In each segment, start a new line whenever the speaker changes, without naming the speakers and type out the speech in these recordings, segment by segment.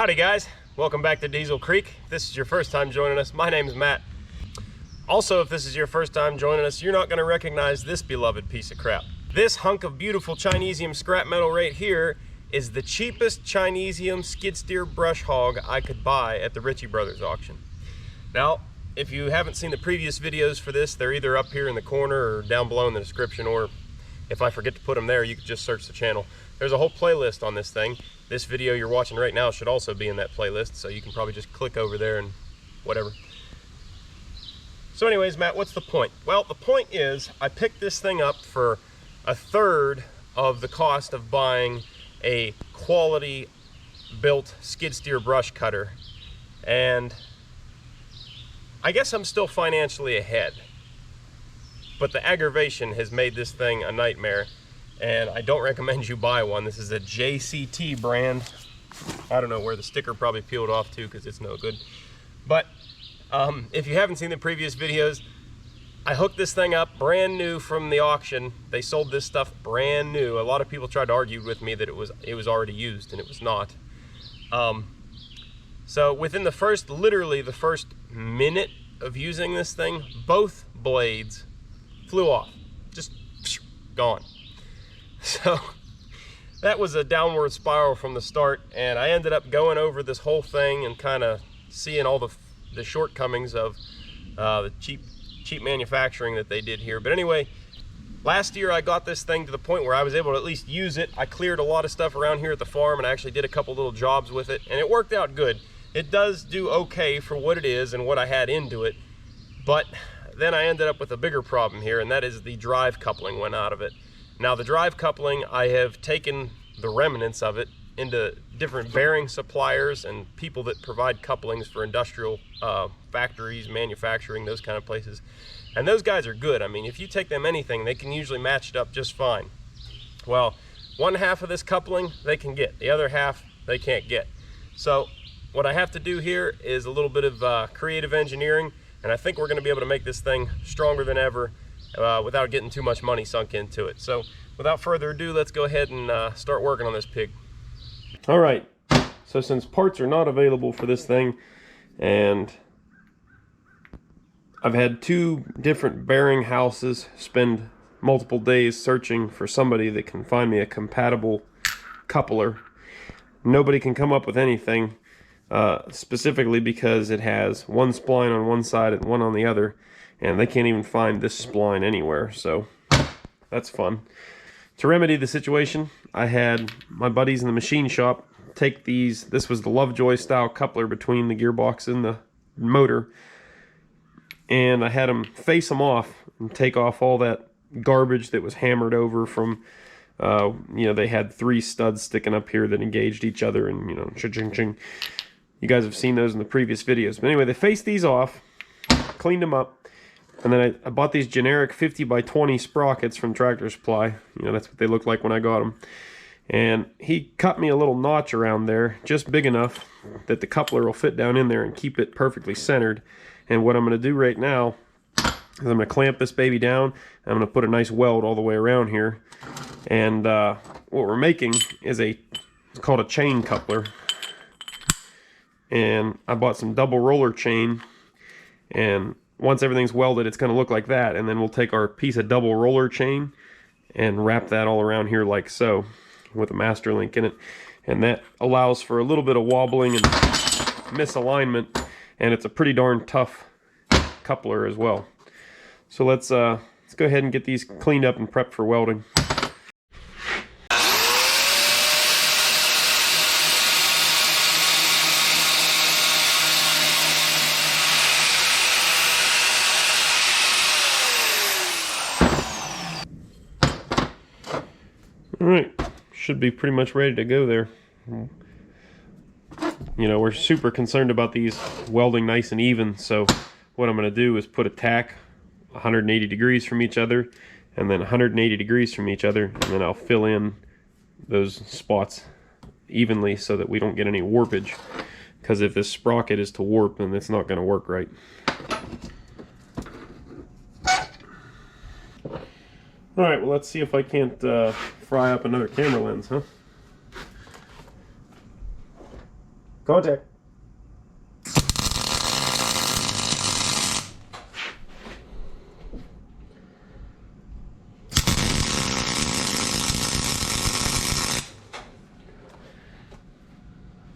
Howdy guys, welcome back to Diesel Creek. If this is your first time joining us, my name is Matt. Also, if this is your first time joining us, you're not going to recognize this beloved piece of crap. This hunk of beautiful Chinesium scrap metal right here is the cheapest Chinesium skid steer brush hog I could buy at the Ritchie Brothers auction. Now, if you haven't seen the previous videos for this, they're either up here in the corner or down below in the description, or if I forget to put them there, you can just search the channel. There's a whole playlist on this thing. This video you're watching right now should also be in that playlist, so you can probably just click over there and whatever. So anyways, Matt, what's the point? Well, the point is I picked this thing up for a third of the cost of buying a quality built skid steer brush cutter, and I guess I'm still financially ahead, but the aggravation has made this thing a nightmare, and I don't recommend you buy one. This is a JCT brand. I don't know where the sticker probably peeled off to because it's no good. But if you haven't seen the previous videos, I hooked this thing up brand new from the auction. They sold this stuff brand new. A lot of people tried to argue with me that it was already used, and it was not. So within literally the first minute of using this thing, both blades flew off, just gone. So that was a downward spiral from the start, and I ended up going over this whole thing and kind of seeing all the shortcomings of the cheap manufacturing that they did here. But anyway, last year I got this thing to the point where I was able to at least use it. I cleared a lot of stuff around here at the farm, and I actually did a couple little jobs with it, and it worked out good. It does do okay for what it is and what I had into it, but then I ended up with a bigger problem here, and that is the drive coupling went out of it. Now the drive coupling, I have taken the remnants of it into different bearing suppliers and people that provide couplings for industrial factories, manufacturing, those kind of places. And those guys are good. I mean, if you take them anything, they can usually match it up just fine. Well, one half of this coupling they can get, the other half they can't get. So what I have to do here is a little bit of creative engineering, and I think we're going to be able to make this thing stronger than ever without getting too much money sunk into it. So without further ado, let's go ahead and start working on this pig. All right, so since parts are not available for this thing, and I've had two different bearing houses spend multiple days searching for somebody that can find me a compatible coupler, nobody can come up with anything, specifically because it has one spline on one side and one on the other, and they can't even find this spline anywhere, so that's fun. To remedy the situation, I had my buddies in the machine shop take these. This was the Lovejoy style coupler between the gearbox and the motor, and I had them face them off and take off all that garbage that was hammered over from you know, they had three studs sticking up here that engaged each other, and you know, ching. You guys have seen those in the previous videos. But anyway, they faced these off, cleaned them up, and then I bought these generic 50 by 20 sprockets from Tractor Supply. You know, that's what they looked like when I got them. And he cut me a little notch around there, just big enough that the coupler will fit down in there and keep it perfectly centered. And what I'm going to do right now is I'm going to clamp this baby down. I'm going to put a nice weld all the way around here. And what we're making is it's called a chain coupler. And I bought some double roller chain, and once everything's welded, it's going to look like that. And then we'll take our piece of double roller chain and wrap that all around here like so, with a master link in it. And that allows for a little bit of wobbling and misalignment, and it's a pretty darn tough coupler as well. So let's go ahead and get these cleaned up and prepped for welding. Alright, should be pretty much ready to go there. You know, we're super concerned about these welding nice and even, so what I'm going to do is put a tack 180 degrees from each other, and then 180 degrees from each other, and then I'll fill in those spots evenly so that we don't get any warpage, because if this sprocket is to warp, then it's not going to work right. Alright, well let's see if I can't fry up another camera lens, huh? Contact.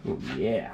Oh, yeah.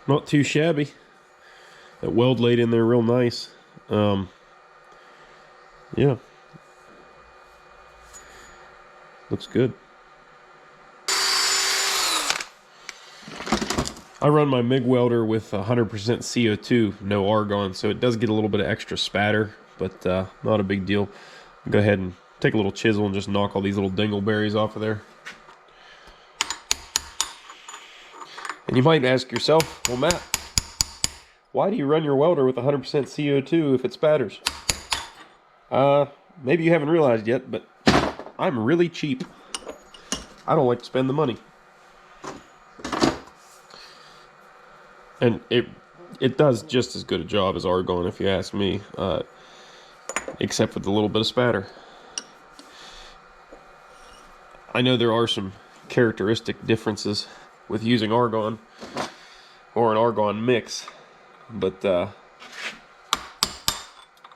Not too shabby. That weld laid in there real nice. Yeah. Looks good. I run my MIG welder with 100% CO2, no argon, so it does get a little bit of extra spatter, but not a big deal. Go ahead and take a little chisel and just knock all these little dingleberries off of there. And you might ask yourself, well, Matt, why do you run your welder with 100% CO2 if it spatters? Maybe you haven't realized yet, but I'm really cheap. I don't like to spend the money. And it does just as good a job as argon, if you ask me, except with a little bit of spatter. I know there are some characteristic differences with using argon or an argon mix, but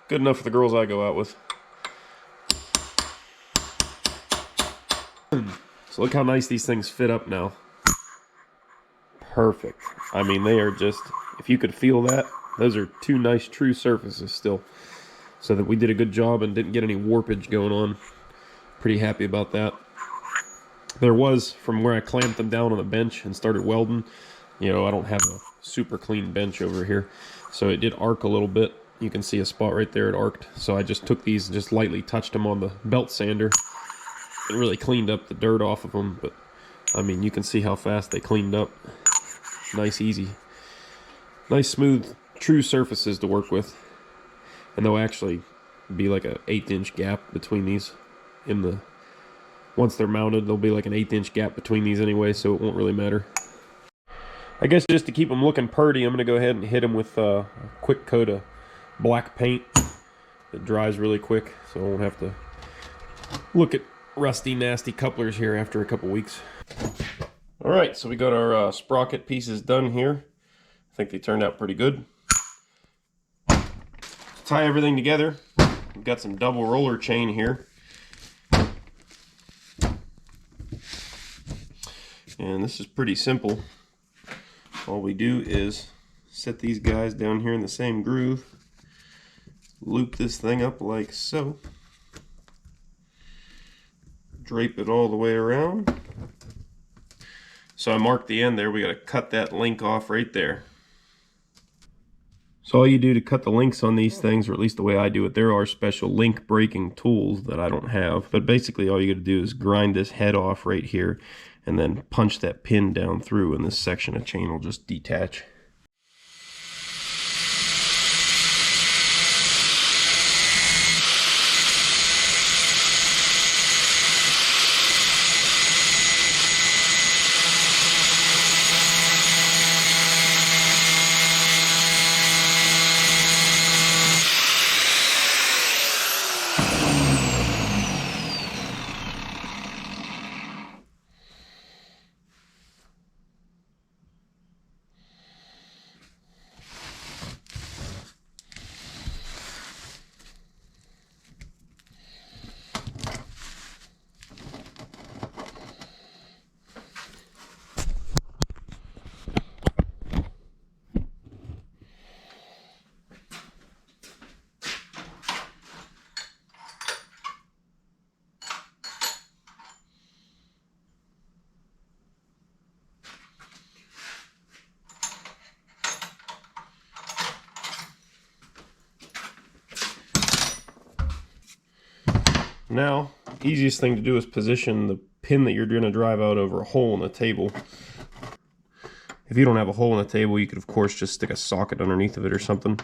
good enough for the girls I go out with. So look how nice these things fit up now. Perfect. I mean, they are just, if you could feel that, those are two nice true surfaces still. So that we did a good job and didn't get any warpage going on. Pretty happy about that. There was, from where I clamped them down on the bench and started welding, you know, I don't have a super clean bench over here, so it did arc a little bit. You can see a spot right there, it arced. So I just took these and just lightly touched them on the belt sander. It really cleaned up the dirt off of them, but I mean, you can see how fast they cleaned up. Nice, easy. Nice, smooth, true surfaces to work with. And there'll actually be like an 1/8 gap between these in the... Once they're mounted, there'll be like an 1/8 gap between these anyway, so it won't really matter. I guess just to keep them looking purty, I'm going to go ahead and hit them with a quick coat of black paint. It dries really quick, so I won't have to look at rusty, nasty couplers here after a couple weeks. Alright, so we got our sprocket pieces done here. I think they turned out pretty good. To tie everything together, we've got some double roller chain here. And this is pretty simple. All we do is set these guys down here in the same groove, loop this thing up like so, drape it all the way around. So I marked the end there. We got to cut that link off right there. So all you do to cut the links on these things, or at least the way I do it, there are special link breaking tools that I don't have, but basically all you got to do is grind this head off right here and then punch that pin down through, and this section of chain will just detach. Now, easiest thing to do is position the pin that you're going to drive out over a hole in the table. If you don't have a hole in the table, you could of course just stick a socket underneath of it or something.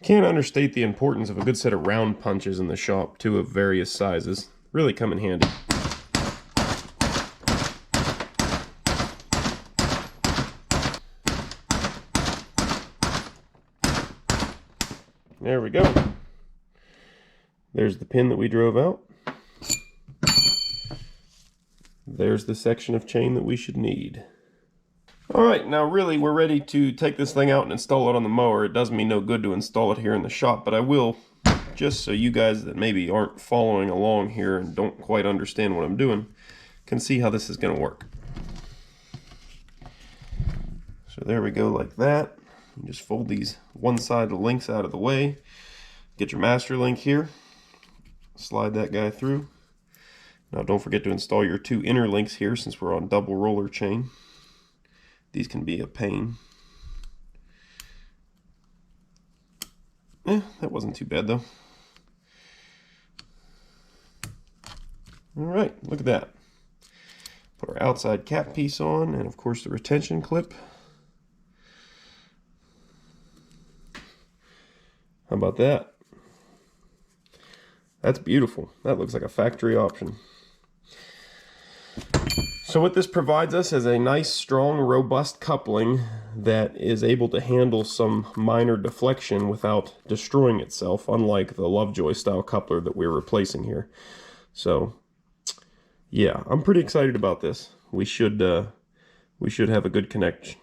Can't understate the importance of a good set of round punches in the shop too, of various sizes. Really come in handy. There we go. There's the pin that we drove out. There's the section of chain that we should need. Alright, now really we're ready to take this thing out and install it on the mower. It does me no good to install it here in the shop, but I will, just so you guys that maybe aren't following along here and don't quite understand what I'm doing can see how this is going to work. So there we go, like that. You just fold these one-sided links out of the way. Get your master link here. Slide that guy through. Now don't forget to install your two inner links here since we're on double roller chain. These can be a pain. That wasn't too bad though. Alright, look at that. Put our outside cap piece on and of course the retention clip. How about that? That's beautiful. That looks like a factory option. So what this provides us is a nice, strong, robust coupling that is able to handle some minor deflection without destroying itself, unlike the Lovejoy style coupler that we're replacing here. So yeah, I'm pretty excited about this. We should have a good connection.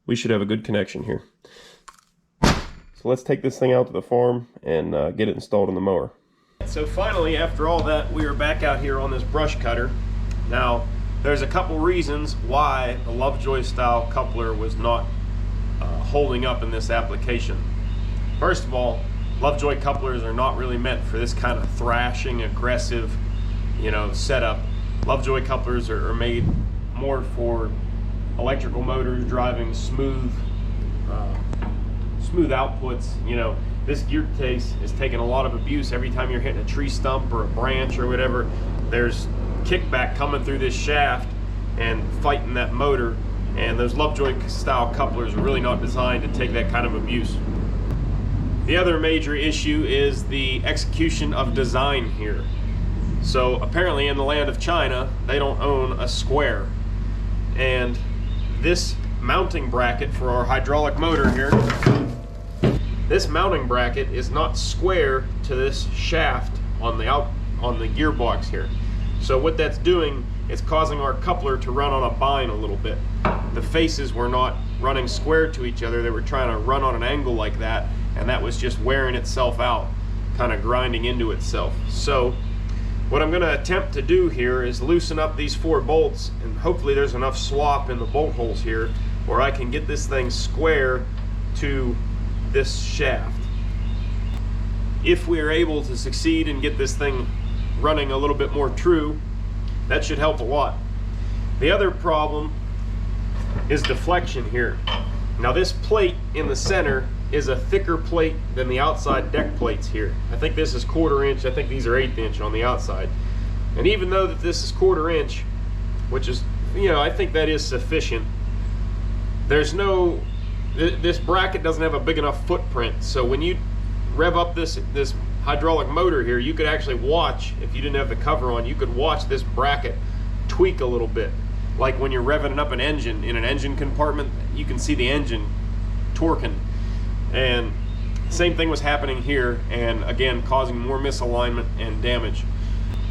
We should have a good connection here. So let's take this thing out to the farm and get it installed in the mower. So finally, after all that, we are back out here on this brush cutter. Now, there's a couple reasons why the Lovejoy style coupler was not holding up in this application. First of all, Lovejoy couplers are not really meant for this kind of thrashing, aggressive, setup. Lovejoy couplers are made more for electrical motors driving smooth outputs. This gear case is taking a lot of abuse every time you're hitting a tree stump or a branch or whatever. There's kickback coming through this shaft and fighting that motor, and those Lovejoy style couplers are really not designed to take that kind of abuse. The other major issue is the execution of design here. So apparently in the land of China, they don't own a square, and this mounting bracket for our hydraulic motor here, this mounting bracket is not square to this shaft on the gearbox here. So what that's doing is causing our coupler to run on a bind a little bit. The faces were not running square to each other. They were trying to run on an angle like that, and that was just wearing itself out, kind of grinding into itself. So what I'm going to attempt to do here is loosen up these 4 bolts, and hopefully there's enough swap in the bolt holes here where I can get this thing square to this shaft. If we are able to succeed and get this thing running a little bit more true, that should help a lot. The other problem is deflection here. Now this plate in the center is a thicker plate than the outside deck plates here. I think this is 1/4 inch, I think these are 1/8 inch on the outside. And even though that this is 1/4 inch, which is, I think that is sufficient, this bracket doesn't have a big enough footprint. So when you rev up this hydraulic motor here, you could actually watch, if you didn't have the cover on, you could watch this bracket tweak a little bit. Like when you're revving up an engine in an engine compartment, you can see the engine torquing. And same thing was happening here, and again causing more misalignment and damage.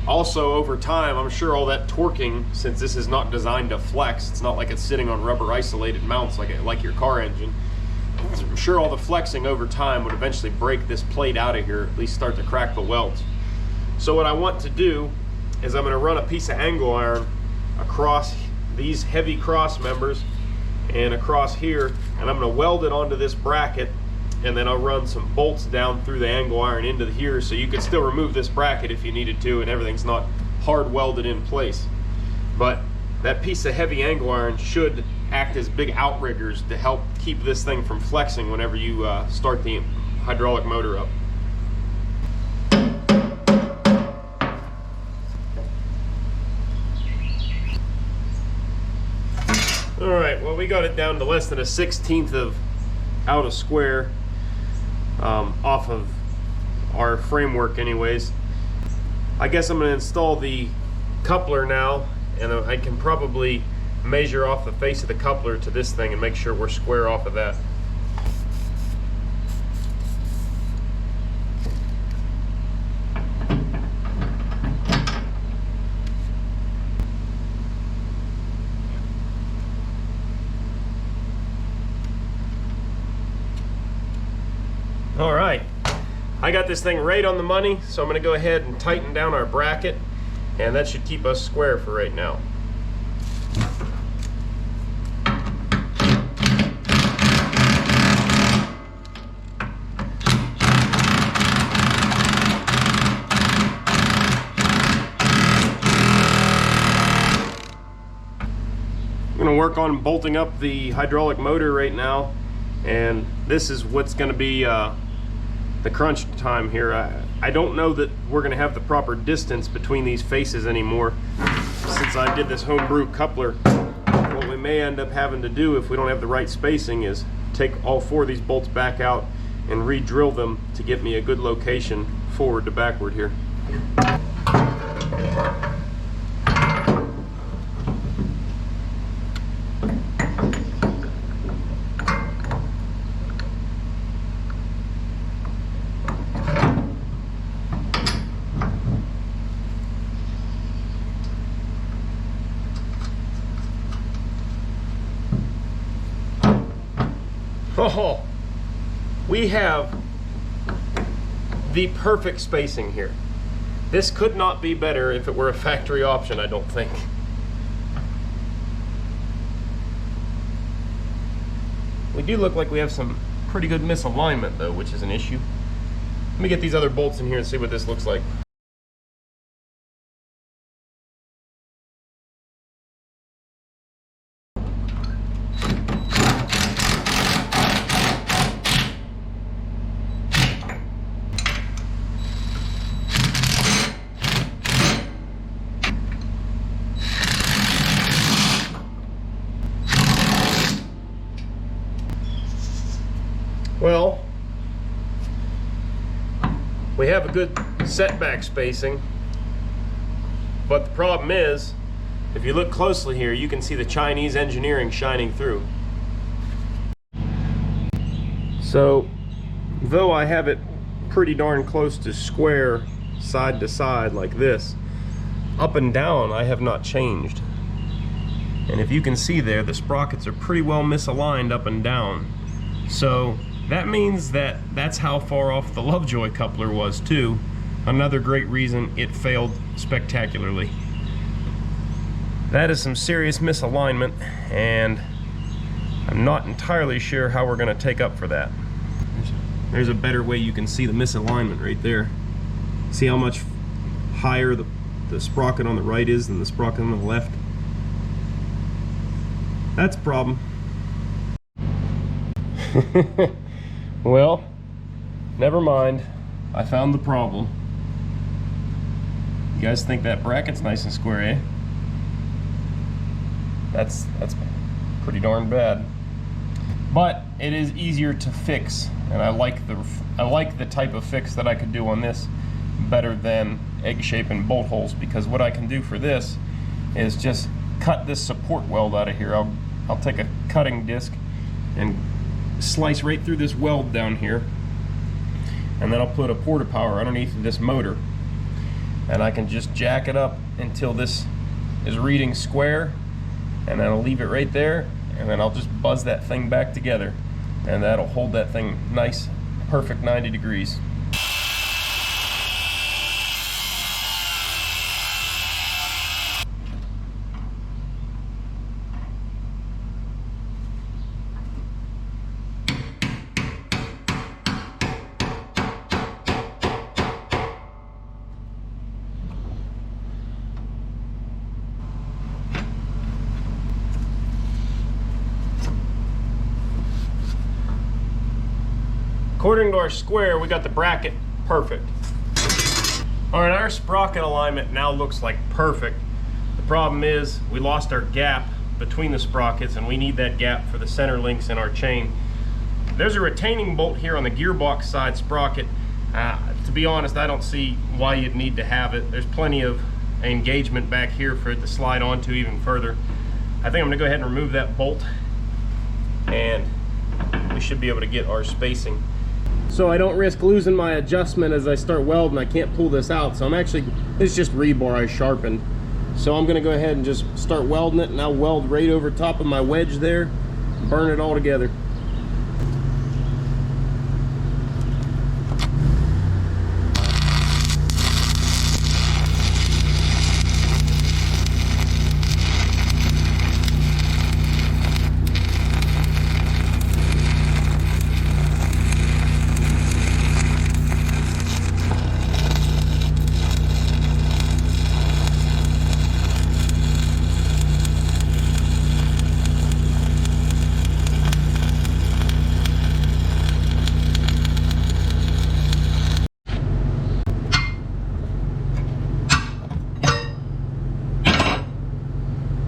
Also over time, I'm sure all that torquing, since this is not designed to flex, it's not like it's sitting on rubber isolated mounts like your car engine, I'm sure all the flexing over time would eventually break this plate out of here, at least start to crack the welds. So what I want to do is I'm going to run a piece of angle iron across these heavy cross members and across here, and I'm going to weld it onto this bracket, and then I'll run some bolts down through the angle iron into here, so you could still remove this bracket if you needed to, and everything's not hard welded in place. But that piece of heavy angle iron should act as big outriggers to help keep this thing from flexing whenever you start the hydraulic motor up. All right, well, we got it down to less than a 1/16 of out of square off of our framework anyways. I guess I'm going to install the coupler now, and I can probably measure off the face of the coupler to this thing and make sure we're square off of that. All right, I got this thing right on the money, so I'm going to go ahead and tighten down our bracket, and that should keep us square for right now. I'm going to work on bolting up the hydraulic motor right now, and this is what's going to be the crunch time here. I don't know that we're going to have the proper distance between these faces anymore since I did this homebrew coupler. What we may end up having to do if we don't have the right spacing is take all 4 of these bolts back out and re-drill them to get me a good location forward to backward here. Oh, we have the perfect spacing here. This could not be better if it were a factory option, I don't think. We do look like we have some pretty good misalignment though, which is an issue. Let me get these other bolts in here and see what this looks like. Well, we have a good setback spacing, but the problem is, if you look closely here, you can see the Chinese engineering shining through. So, though I have it pretty darn close to square side to side like this, up and down I have not changed. And if you can see there, the sprockets are pretty well misaligned up and down. So that means that that's how far off the Lovejoy coupler was too. Another great reason it failed spectacularly. That is some serious misalignment, and I'm not entirely sure how we're going to take up for that. There's a better way you can see the misalignment right there. See how much higher the sprocket on the right is than the sprocket on the left? That's a problem. Well, never mind. I found the problem. You guys think that bracket's nice and square, eh? That's pretty darn bad. But it is easier to fix, and I like the type of fix that I could do on this better than egg shape and bolt holes, because what I can do for this is just cut this support weld out of here. I'll take a cutting disc and slice right through this weld down here, and then I'll put a porta power underneath this motor, and I can just jack it up until this is reading square, and then I'll leave it right there, and then I'll just buzz that thing back together, and that'll hold that thing nice, perfect 90 degrees. According to our square, we got the bracket perfect. All right, our sprocket alignment now looks like perfect. The problem is we lost our gap between the sprockets, and we need that gap for the center links in our chain. There's a retaining bolt here on the gearbox side sprocket. To be honest, I don't see why you'd need to have it. There's plenty of engagement back here for it to slide onto even further. I think I'm gonna go ahead and remove that bolt, and we should be able to get our spacing. So I don't risk losing my adjustment as I start welding. I can't pull this out, so it's just rebar I sharpened. So I'm gonna go ahead and just start welding it, and I'll weld right over top of my wedge there, burn it all together.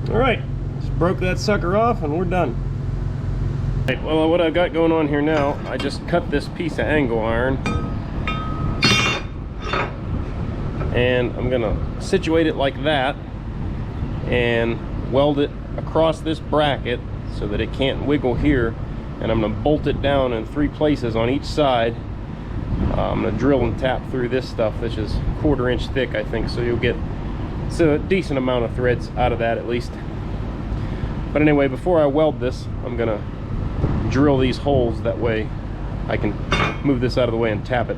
Alright, just broke that sucker off and we're done. Right, well, what I've got going on here now, I just cut this piece of angle iron, and I'm gonna situate it like that and weld it across this bracket so that it can't wiggle here, and I'm gonna bolt it down in 3 places on each side. I'm gonna drill and tap through this stuff, which is 1/4 inch thick, I think, so you'll get a decent amount of threads out of that at least. But anyway, before I weld this, I'm gonna drill these holes, that way I can move this out of the way and tap it.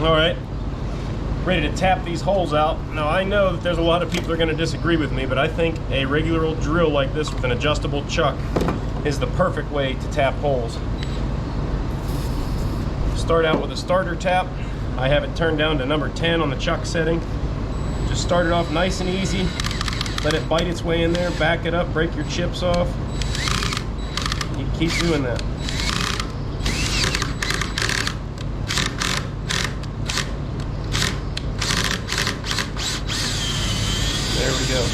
Alright, ready to tap these holes out. Now I know that there's a lot of people that are going to disagree with me, but I think a regular old drill like this with an adjustable chuck is the perfect way to tap holes. Start out with a starter tap. I have it turned down to number 10 on the chuck setting. Just start it off nice and easy. Let it bite its way in there, back it up, break your chips off. You keep doing that. There we go.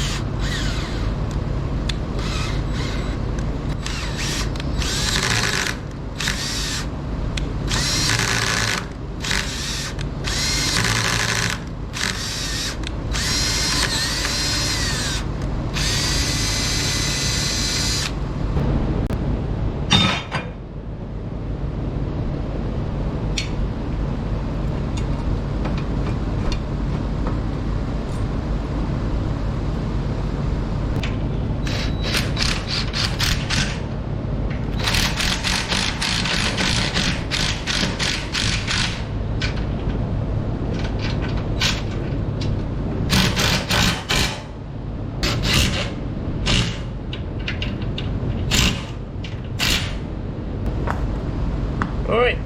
Alright,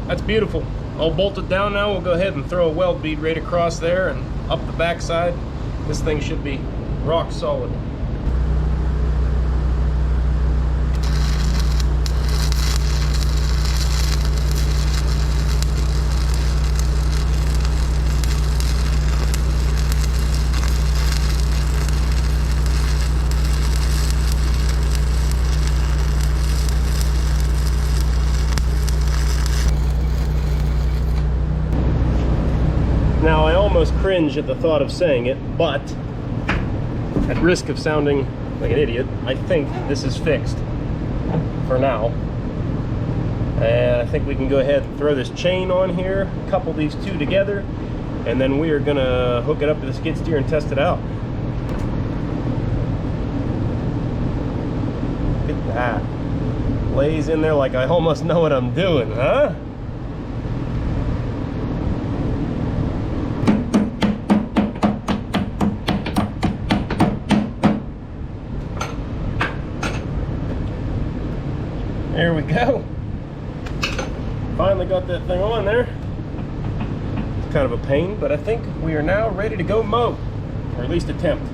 that's beautiful. I'll bolt it down now. We'll go ahead and throw a weld bead right across there and up the back side. This thing should be rock solid. Now, I almost cringe at the thought of saying it, but at risk of sounding like an idiot, I think this is fixed for now. And I think we can go ahead and throw this chain on here, couple these two together, and then we are gonna hook it up to the skid steer and test it out. that. Lays in there like I almost know what I'm doing, huh? There we go. Finally got that thing on there. It's kind of a pain, but I think we are now ready to go mow, or at least attempt.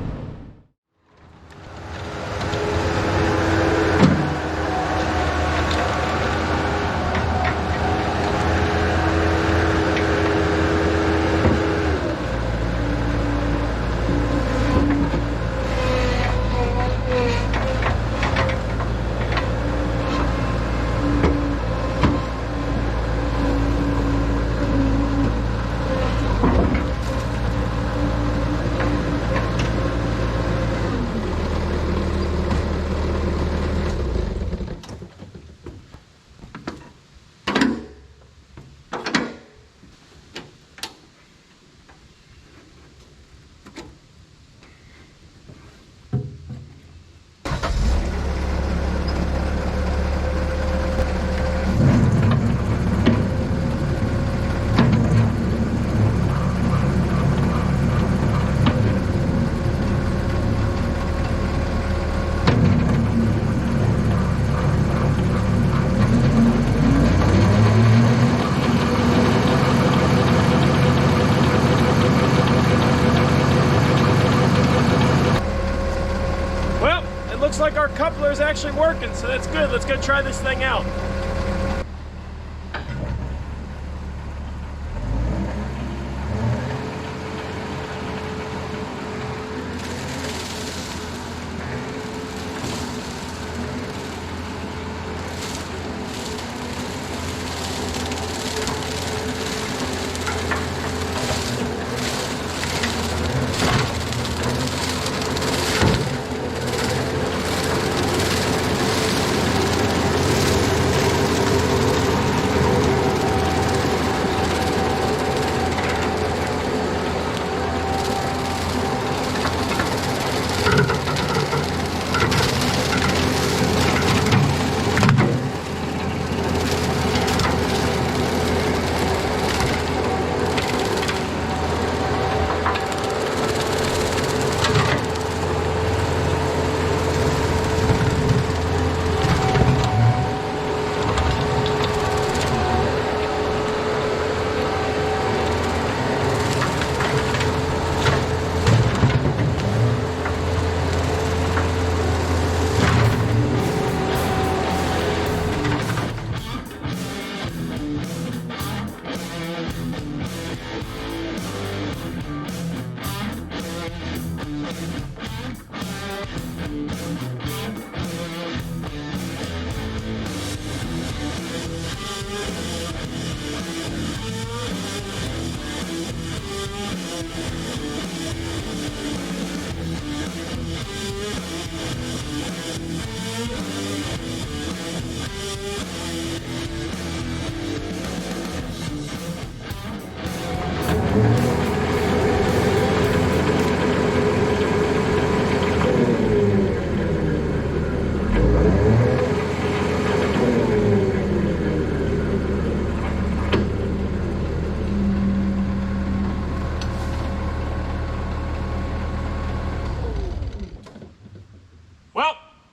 Like our coupler is actually working, so that's good. Let's go try this thing out.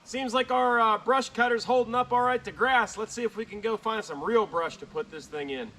Seems like our brush cutter's holding up all right to grass. Let's see if we can go find some real brush to put this thing in.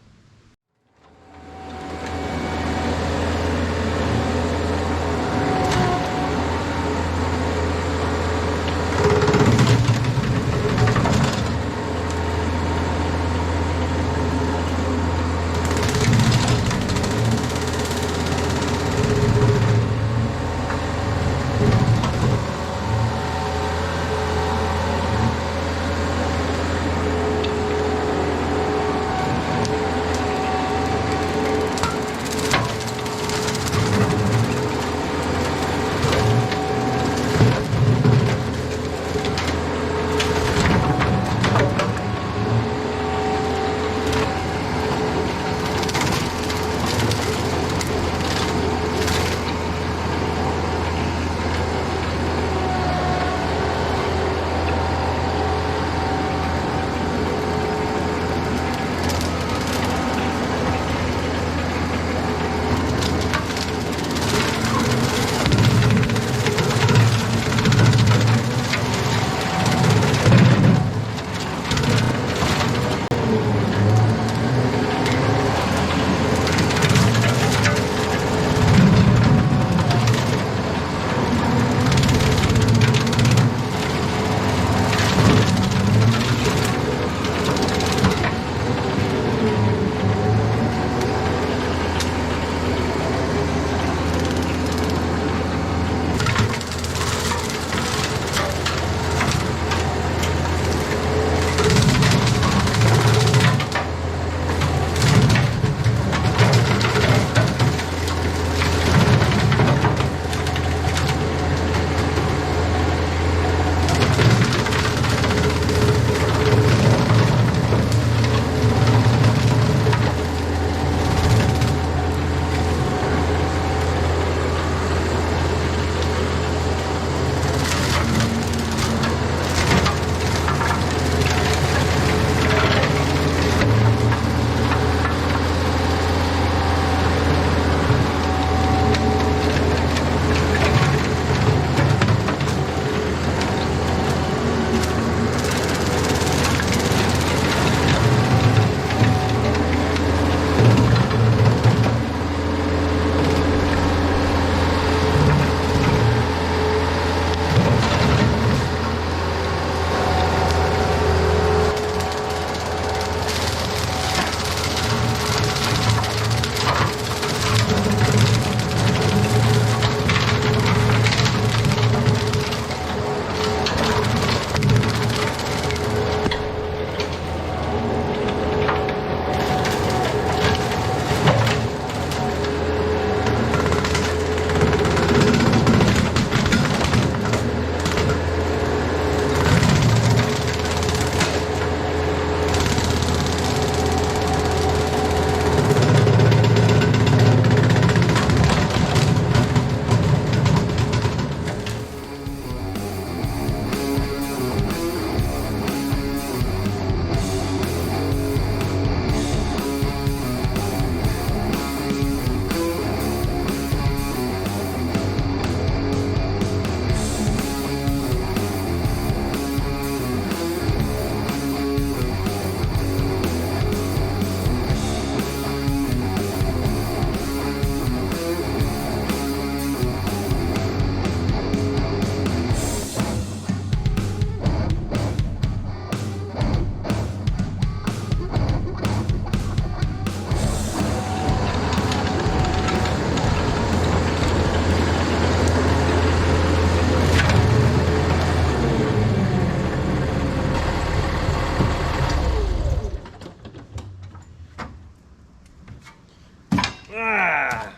Ah.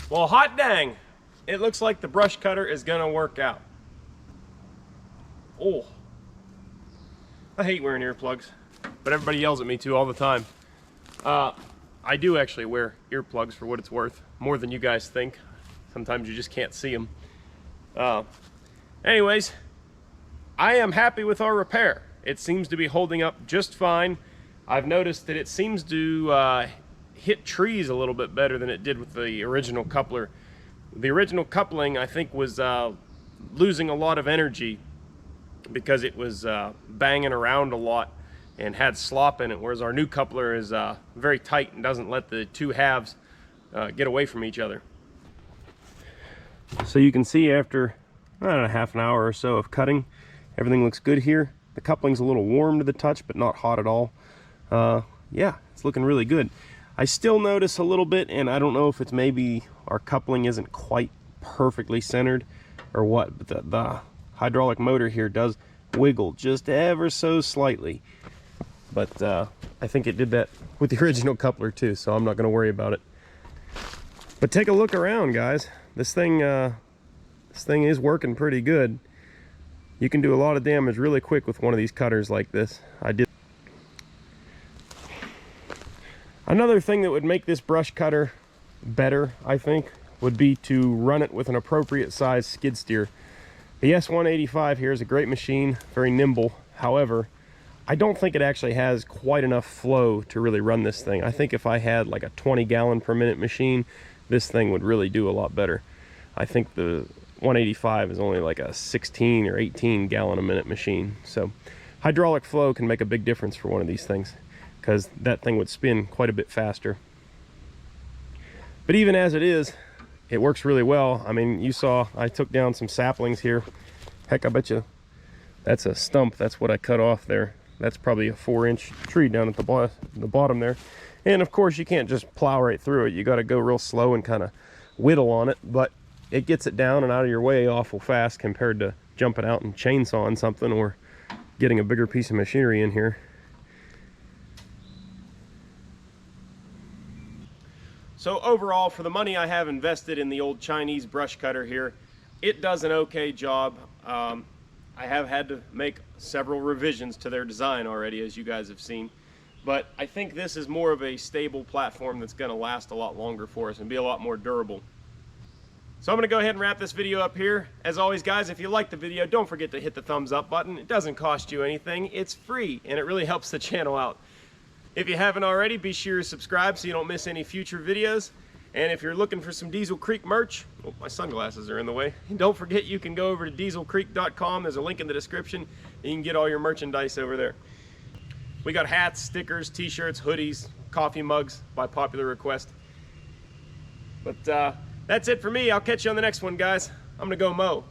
Well, hot dang. It looks like the brush cutter is gonna work out. Oh. I hate wearing earplugs, but everybody yells at me too all the time. I do actually wear earplugs for what it's worth, more than you guys think. Sometimes you just can't see them. Anyways, I am happy with our repair. It seems to be holding up just fine. I've noticed that it seems to hit trees a little bit better than it did with the original coupler. The original coupling, I think, was losing a lot of energy because it was banging around a lot and had slop in it, whereas our new coupler is very tight and doesn't let the two halves get away from each other. So you can see after, I don't know, half an hour or so of cutting, everything looks good here. The coupling's a little warm to the touch, but not hot at all. Yeah, it's looking really good. I still notice a little bit, and I don't know if it's maybe our coupling isn't quite perfectly centered or what, but the hydraulic motor here does wiggle just ever so slightly. But I think it did that with the original coupler too, so I'm not going to worry about it. But take a look around, guys. This thing is working pretty good. You can do a lot of damage really quick with one of these cutters like this. I did. Another thing that would make this brush cutter better, I think, would be to run it with an appropriate size skid steer. The S185 here is a great machine, very nimble. However, I don't think it actually has quite enough flow to really run this thing. I think if I had like a 20 gallon per minute machine, this thing would really do a lot better. I think the 185 is only like a 16 or 18 gallon a minute machine. So hydraulic flow can make a big difference for one of these things, because that thing would spin quite a bit faster. But even as it is, it works really well. I mean, you saw I took down some saplings here. Heck, I bet you that's a stump. That's what I cut off there. That's probably a 4-inch tree down at the bottom there. And of course, you can't just plow right through it. You got to go real slow and kind of whittle on it, but it gets it down and out of your way awful fast compared to jumping out and chainsawing something or getting a bigger piece of machinery in here. So overall, for the money I have invested in the old Chinese brush cutter here, it does an okay job. I have had to make several revisions to their design already, as you guys have seen. But I think this is more of a stable platform that's going to last a lot longer for us and be a lot more durable. So I'm going to go ahead and wrap this video up here. As always, guys, if you like the video, don't forget to hit the thumbs up button. It doesn't cost you anything. It's free, and it really helps the channel out. If you haven't already, be sure to subscribe so you don't miss any future videos. And if you're looking for some Diesel Creek merch, oh, my sunglasses are in the way. Don't forget you can go over to dieselcreek.com. There's a link in the description, and you can get all your merchandise over there. We got hats, stickers, t-shirts, hoodies, coffee mugs by popular request. But that's it for me. I'll catch you on the next one, guys. I'm gonna go mow.